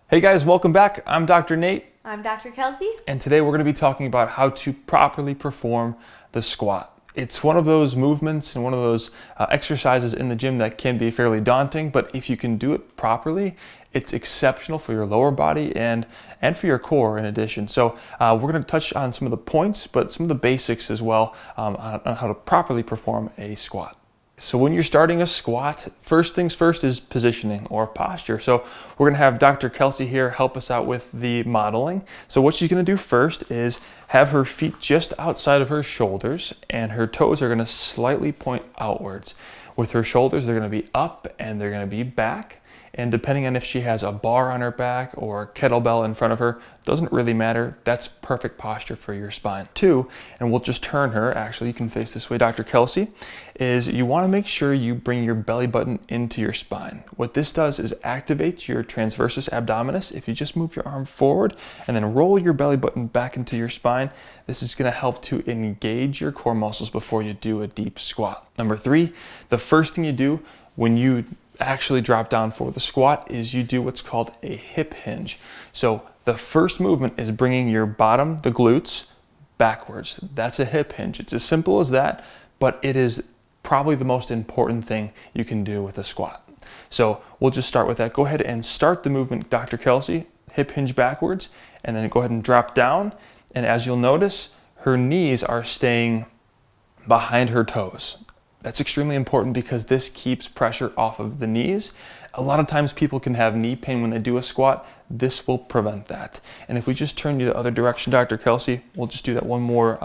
Hey guys, welcome back. I'm Dr. Nate. I'm Dr. Kelsey. And today we're going to be talking about how to properly perform the squat. It's one of those movements and one of those exercises in the gym that can be fairly daunting, but if you can do it properly, it's exceptional for your lower body and for your core in addition. So we're going to touch on some of the points, but some of the basics as well on how to properly perform a squat. So when you're starting a squat, first things first is positioning or posture. So we're gonna have Dr. Kelsey here help us out with the modeling. So what she's gonna do first is have her feet just outside of her shoulders and her toes are gonna slightly point outwards. With her shoulders, they're gonna be up and they're gonna be back. And depending on if she has a bar on her back or a kettlebell in front of her, doesn't really matter. That's perfect posture for your spine. Two, and we'll just turn her, actually you can face this way, Dr. Kelsey, is you wanna make sure you bring your belly button into your spine. What this does is activate your transversus abdominis. If you just move your arm forward and then roll your belly button back into your spine, this is gonna help to engage your core muscles before you do a deep squat. Number three, the first thing you do when you actually drop down for the squat is you do what's called a hip hinge. So the first movement is bringing your bottom, the glutes, backwards. That's a hip hinge. It's as simple as that, but it is probably the most important thing you can do with a squat. So we'll just start with that. Go ahead and start the movement, Dr. Kelsey, hip hinge backwards, and then go ahead and drop down. And as you'll notice, her knees are staying behind her toes. That's extremely important because this keeps pressure off of the knees. A lot of times people can have knee pain when they do a squat. This will prevent that. And if we just turn you the other direction, Dr. Kelsey, we'll just do that one more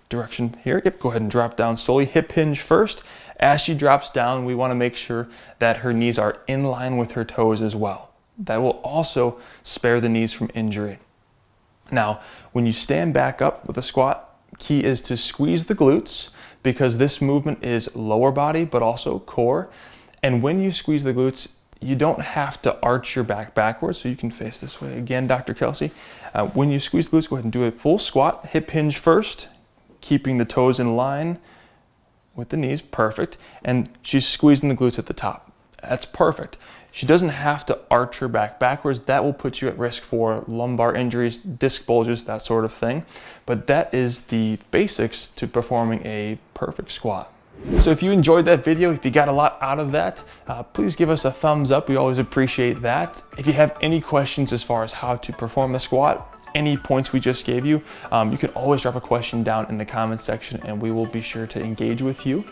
direction here. Yep, go ahead and drop down slowly. Hip hinge first. As she drops down, we want to make sure that her knees are in line with her toes as well. That will also spare the knees from injury. Now, when you stand back up with a squat, key is to squeeze the glutes because this movement is lower body but also core. And when you squeeze the glutes, you don't have to arch your back backwards, so you can face this way again, Dr. Kelsey. When you squeeze the glutes, go ahead and do a full squat, hip hinge first, keeping the toes in line with the knees, perfect. And she's squeezing the glutes at the top. That's perfect. She doesn't have to arch her back backwards. That will put you at risk for lumbar injuries, disc bulges, that sort of thing. But that is the basics to performing a perfect squat. So if you enjoyed that video, if you got a lot out of that, please give us a thumbs up. We always appreciate that. If you have any questions as far as how to perform the squat, any points we just gave you, you can always drop a question down in the comments section and we will be sure to engage with you.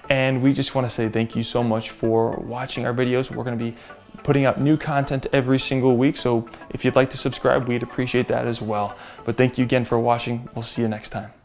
And we just want to say thank you so much for watching our videos. We're going to be putting out new content every single week, so if you'd like to subscribe, we'd appreciate that as well. But thank you again for watching. We'll see you next time.